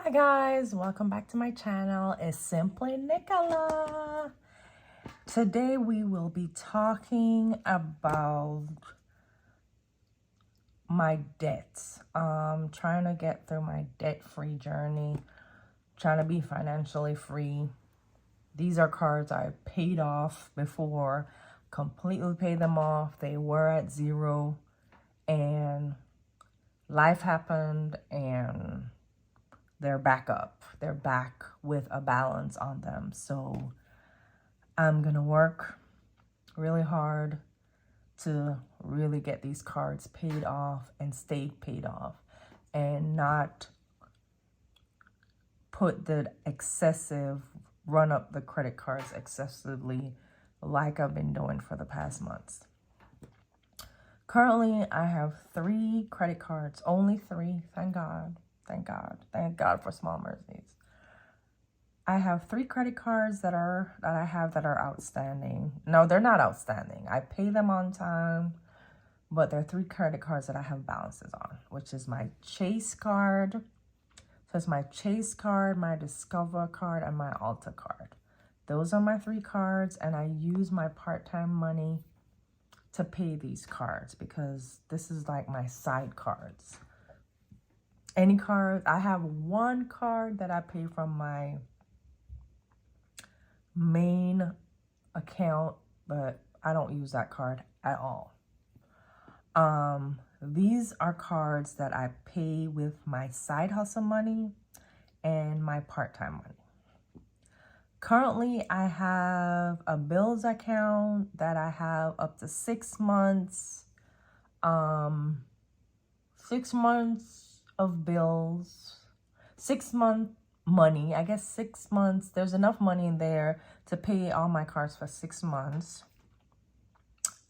Hi guys, welcome back to my channel. It's Simply Nicola. Today we will be talking about my debts. Trying to get through my debt-free journey, trying to be financially free. These are cards I paid off before, completely paid them off. They were at zero and life happened and they're back up. They're back with a balance on them. So I'm going to work really hard to really get these cards paid off and stay paid off and not put the run up the credit cards excessively like I've been doing for the past months. Currently, I have 3 credit cards, only 3, thank God. Thank God for small mercies. I have 3 credit cards that I have that are outstanding. No, they're not outstanding. I pay them on time, but there are 3 credit cards that I have balances on, which is my Chase card. So it's my Chase card, my Discover card, and my Ulta card. Those are my 3 cards, and I use my part-time money to pay these cards because this is like my side cards. Any card, I have 1 card that I pay from my main account, but I don't use that card at all. These are cards that I pay with my side hustle money and my part-time money. Currently, I have a bills account that I have up to 6 months. 6 months of bills, 6 month money. I guess 6 months. There's enough money in there to pay all my cards for 6 months.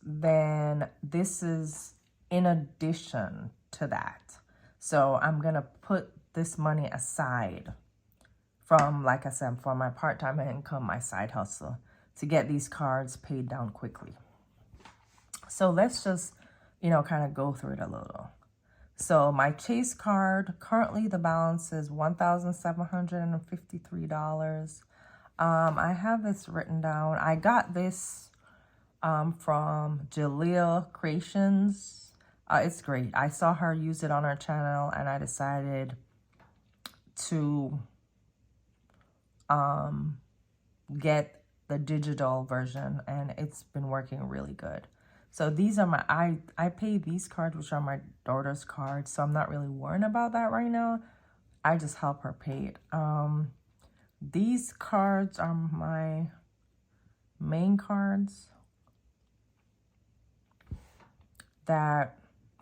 Then this is in addition to that. So I'm going to put this money aside from, like I said, for my part-time income, my side hustle, to get these cards paid down quickly. So let's just, kind of go through it a little. So my Chase card, currently the balance is $1,753. I have this written down. I got this from Jalea Creations. It's great. I saw her use it on her channel and I decided to get the digital version, and it's been working really good. So these are my, I pay these cards, which are my daughter's cards, so I'm not really worrying about that right now. I just help her pay it. These cards are my main cards that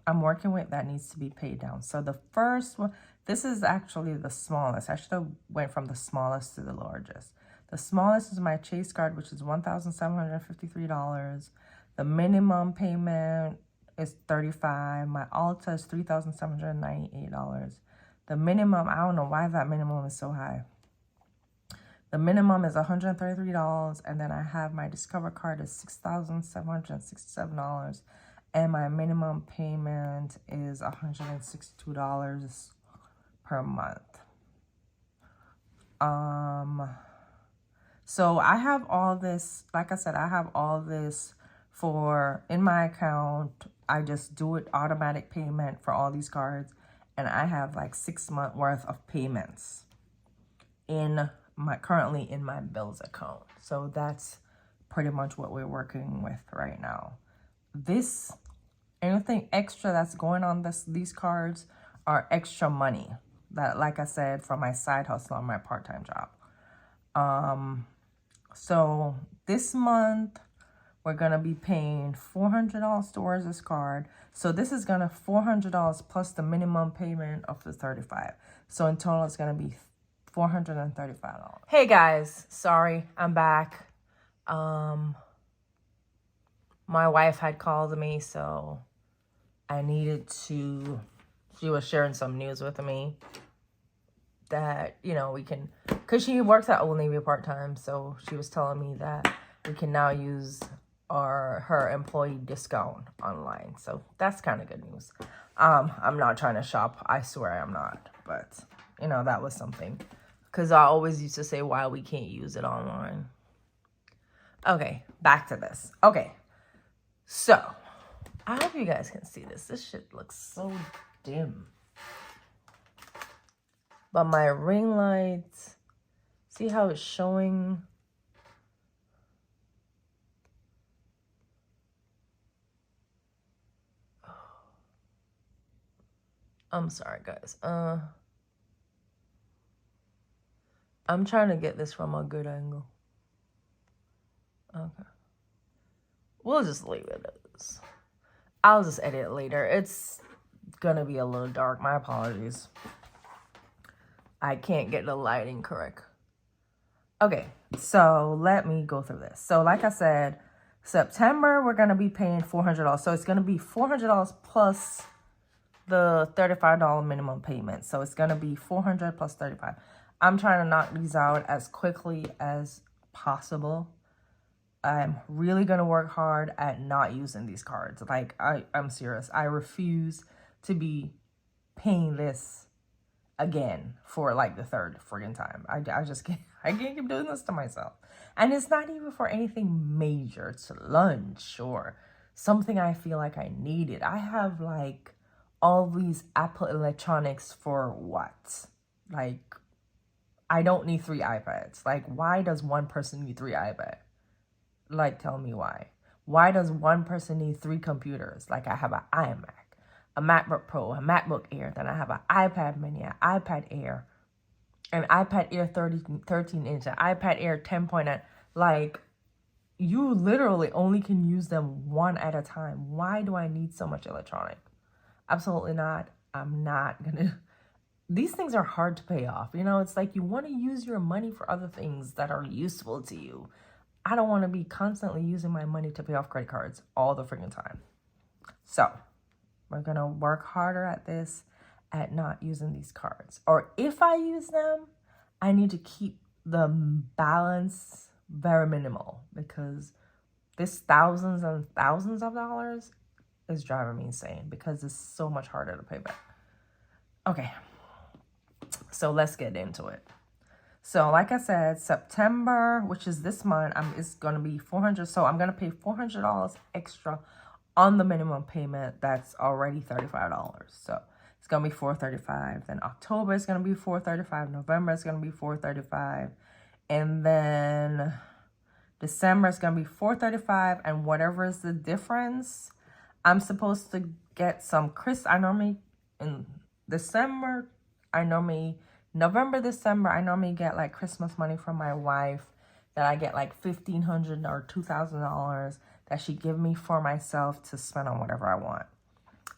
I'm working with that needs to be paid down. So the first one, this is actually the smallest. I should have went from the smallest to the largest. The smallest is my Chase card, which is $1,753. The minimum payment is $35. My Ulta is $3,798. The minimum, I don't know why that minimum is so high. The minimum is $133, and then I have my Discover card is $6,767, and my minimum payment is $162 per month. So I have all this, like I said, I have all this in my account. I just do it automatic payment for all these cards, and I have like 6 months worth of payments currently in my bills account. So that's pretty much what we're working with right now. Anything extra that's going on these cards are extra money that, like I said, from my side hustle on my part-time job. So this month we're gonna be paying $400 towards this card. So this is gonna $400 plus the minimum payment of the $35. So in total it's gonna be $435. Hey guys, sorry, I'm back. My wife had called me, so I needed to, she was sharing some news with me that, we can, because she works at Old Navy part-time, so she was telling me that we can now use her employee discount online. So that's kind of good news. I'm not trying to shop. I swear I'm not, but You know, that was something. Because I always used to say why we can't use it online. Okay, back to this. Okay, so I hope you guys can see this. This shit looks so dim. But my ring lights, see how it's showing? I'm sorry, guys. I'm trying to get this from a good angle. Okay. We'll just leave it as. I'll just edit it later. It's gonna be a little dark. My apologies. I can't get the lighting correct. Okay, so let me go through this. So like I said, September, we're gonna be paying $400. So it's gonna be $400 plus the $35 minimum payment. So it's gonna be $400 plus $35. I'm trying to knock these out as quickly as possible. I'm really gonna work hard at not using these cards. Like, I'm serious. I refuse to be paying this again for like the third friggin' time. I just can't. I can't keep doing this to myself. And it's not even for anything major. It's lunch or something I feel like I needed. I have like all these Apple electronics for what? Like, I don't need 3 iPads. Like, why does one person need 3 iPads? Like, tell me why. Why does one person need 3 computers? Like, I have an iMac, a MacBook Pro, a MacBook Air, then I have an iPad Mini, an iPad Air, an iPad Air 13-inch, an iPad Air 10.9. Like, you literally only can use them one at a time. Why do I need so much electronic? Absolutely not. I'm not gonna. These things are hard to pay off. You know, it's like you want to use your money for other things that are useful to you. I don't want to be constantly using my money to pay off credit cards all the freaking time. So we're going to work harder at this, at not using these cards. Or if I use them, I need to keep the balance very minimal, because this thousands and thousands of dollars is driving me insane because it's so much harder to pay back. Okay, so let's get into it. So like I said, September, which is this month, it's going to be $400. So I'm going to pay $400 extra on the minimum payment that's already $35. So it's going to be $435. Then October is going to be $435. November is going to be $435. And then December is going to be $435. And whatever is the difference, I'm supposed to get some I normally, in December, November, December, I normally get like Christmas money from my wife, that I get like $1,500 or $2,000 that she give me for myself to spend on whatever I want.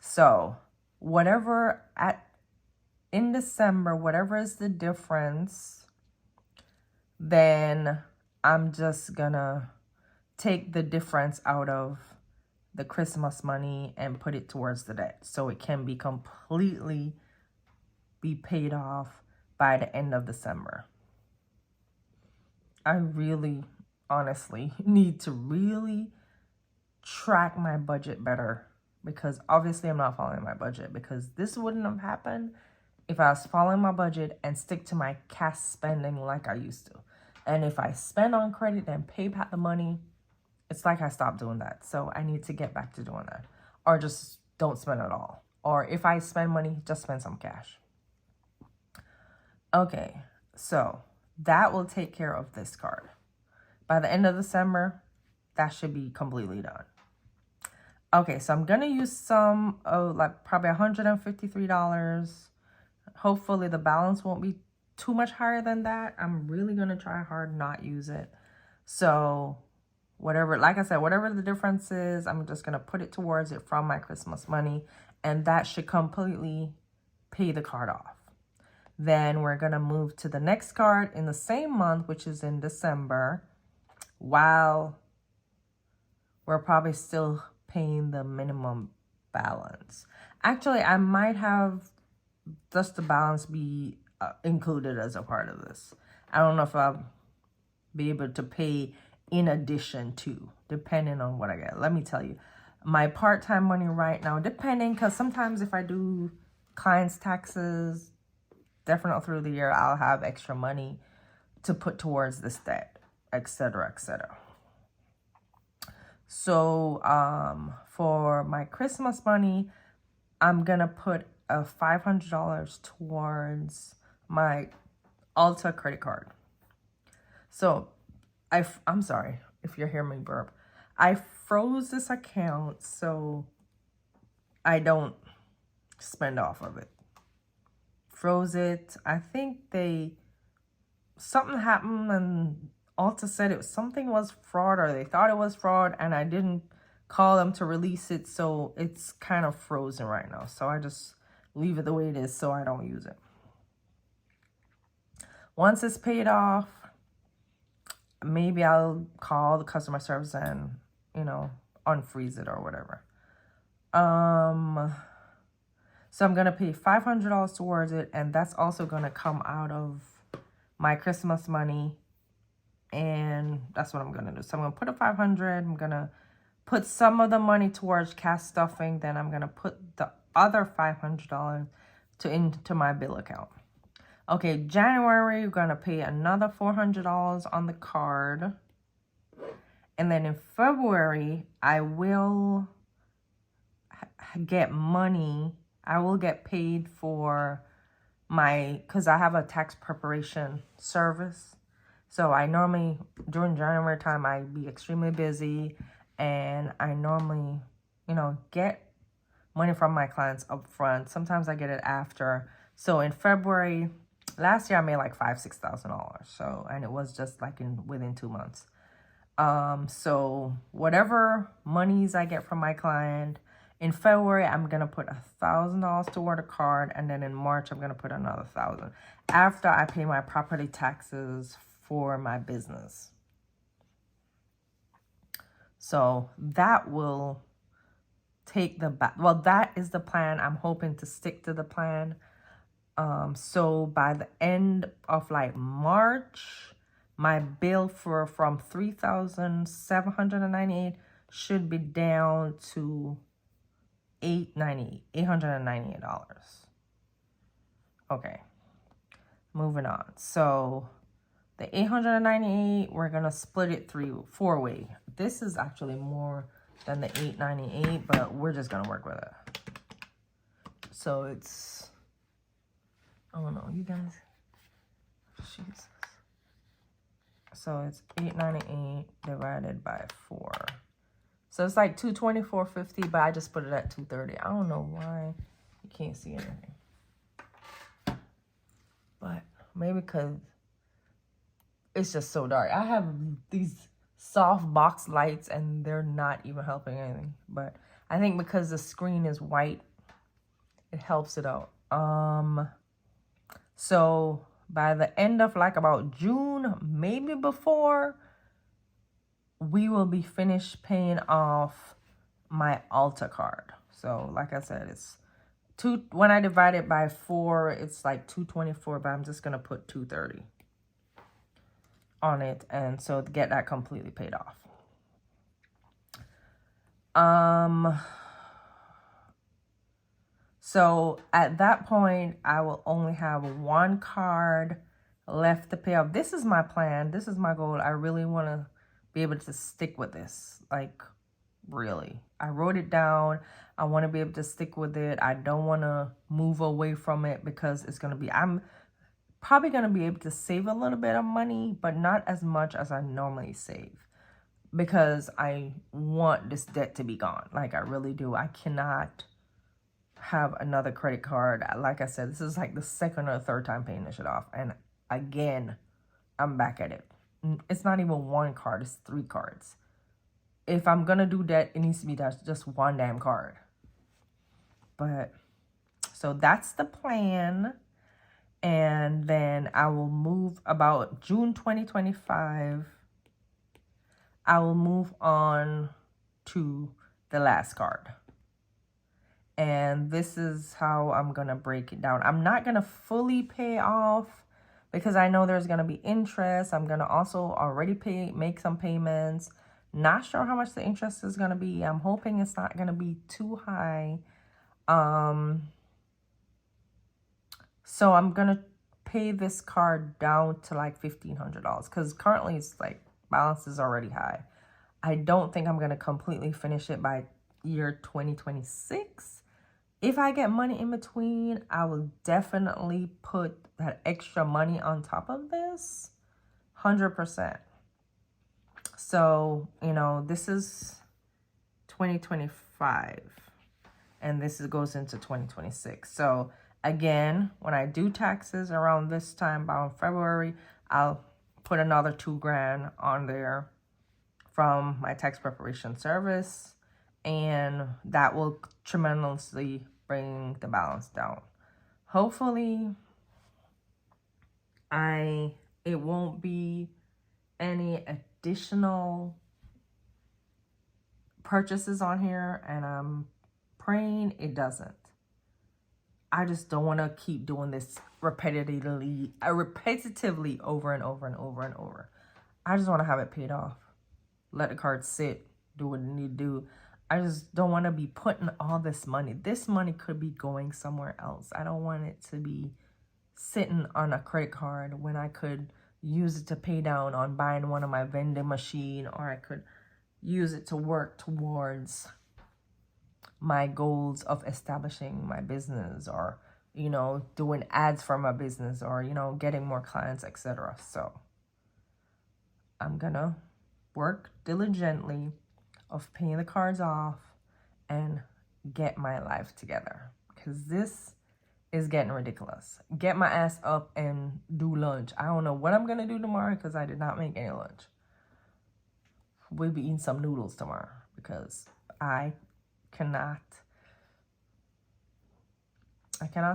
So whatever in December, whatever is the difference, then I'm just gonna take the difference out of the Christmas money and put it towards the debt, so it can be completely be paid off by the end of December. I really, honestly, need to really track my budget better, because obviously I'm not following my budget, because this wouldn't have happened if I was following my budget and stick to my cash spending like I used to. And if I spend on credit and pay back the money, it's like I stopped doing that. So I need to get back to doing that, or just don't spend at all. Or if I spend money, just spend some cash. Okay, so that will take care of this card. By the end of December, that should be completely done. Okay, so I'm going to use some, like probably $153. Hopefully the balance won't be too much higher than that. I'm really going to try hard not use it. So whatever, like I said, whatever the difference is, I'm just going to put it towards it from my Christmas money. And that should completely pay the card off. Then we're going to move to the next card in the same month, which is in December, while we're probably still paying the minimum balance. Actually, I might have just the balance be included as a part of this. I don't know if I'll be able to pay in addition to, depending on what I get. Let me tell you, my part-time money right now, depending, because sometimes if I do clients' taxes, definitely through the year, I'll have extra money to put towards this debt, etc., etc. So, for my Christmas money, I'm gonna put a $500 towards my Ulta credit card. So, I'm sorry if you're hearing me burp. I froze this account so I don't spend off of it. Froze it. I think something happened and Ulta said something was fraud, or they thought it was fraud, and I didn't call them to release it, so it's kind of frozen right now. So I just leave it the way it is so I don't use it. Once it's paid off, maybe I'll call the customer service and, unfreeze it or whatever. So I'm going to pay $500 towards it, and that's also going to come out of my Christmas money, and that's what I'm going to do. So I'm going to put a $500, I'm going to put some of the money towards cash stuffing, then I'm going to put the other $500 into my bill account. Okay, January, we're going to pay another $400 on the card. And then in February, I will get money. I will get paid for because I have a tax preparation service. So I normally, during January time, I be extremely busy. And I normally, get money from my clients up front. Sometimes I get it after. So in February, last year I made like $5,000-$6,000. So, and it was just like within 2 months. So whatever monies I get from my client, in February, I'm going to put $1,000 toward a card. And then in March, I'm going to put another $1,000 after I pay my property taxes for my business. So that will take that is the plan. I'm hoping to stick to the plan. So by the end of like March, my bill from $3,798 should be down to $898. Okay, moving on. So the $898, we're gonna split it 4-way. This is actually more than the $898, but we're just gonna work with it. So it's, oh no, you guys, Jesus. So it's $898 divided by 4. So it's like $224.50, but I just put it at $230. I don't know why you can't see anything. But maybe because it's just so dark. I have these soft box lights and they're not even helping anything. But I think because the screen is white, it helps it out. So by the end of like about June, maybe before, we will be finished paying off my Ulta card. So like I said, it's when I divide it by 4, it's like $224, but I'm just gonna put $230 on it, and so to get that completely paid off. So at that point, I will only have one card left to pay off. This is my plan. This is my goal. I really want to be able to stick with this. Like, really. I wrote it down. I want to be able to stick with it. I don't want to move away from it because it's going to be, I'm probably going to be able to save a little bit of money, but not as much as I normally save, because I want this debt to be gone. Like, I really do. I cannot have another credit card. Like I said, this is like the second or third time paying this shit off. And again, I'm back at it. It's not even one card. It's 3 cards. If I'm going to do debt, it needs to be just one damn card. But, so that's the plan. And then I will move about June 2025. I will move on to the last card. And this is how I'm going to break it down. I'm not going to fully pay off because I know there's going to be interest. I'm going to also already make some payments. Not sure how much the interest is going to be. I'm hoping it's not going to be too high. So I'm going to pay this card down to like $1,500 because currently it's like balance is already high. I don't think I'm going to completely finish it by year 2026. If I get money in between, I will definitely put that extra money on top of this 100%. So, you know, this is 2025 and this goes into 2026. So again, when I do taxes around this time, about February, I'll put another $2,000 on there from my tax preparation service, and that will tremendously bring the balance down. Hopefully, it won't be any additional purchases on here, and I'm praying it doesn't. I just don't want to keep doing this repetitively over and over and over and over. I just want to have it paid off. Let the card sit, do what it need to do. I just don't want to be putting all this money. This money could be going somewhere else. I don't want it to be sitting on a credit card when I could use it to pay down on buying one of my vending machine, or I could use it to work towards my goals of establishing my business, or, you know, doing ads for my business, or, you know, getting more clients, etc. So I'm gonna work diligently of paying the cards off and get my life together, because this is getting ridiculous. Get my ass up and do lunch. I don't know what I'm gonna do tomorrow because I did not make any lunch. We'll be eating some noodles tomorrow because I cannot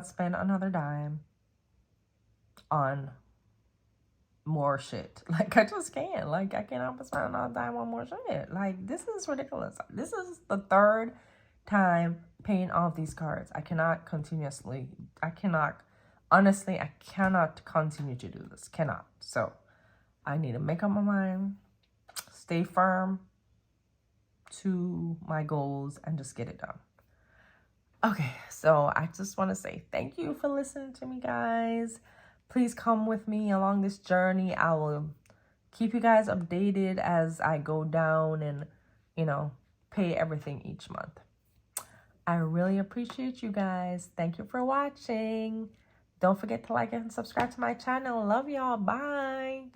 spend another dime on more shit. Like, I just can't. Like, I cannot spend another dime on more shit. Like, this is ridiculous. This is the third time paying off these cards. I cannot continue to do this. Cannot. So I need to make up my mind, stay firm to my goals, and just get it done. Okay, so I just want to say thank you for listening to me, guys. Please come with me along this journey. I will keep you guys updated as I go down and, you know, pay everything each month. I really appreciate you guys. Thank you for watching. Don't forget to like and subscribe to my channel. Love y'all. Bye.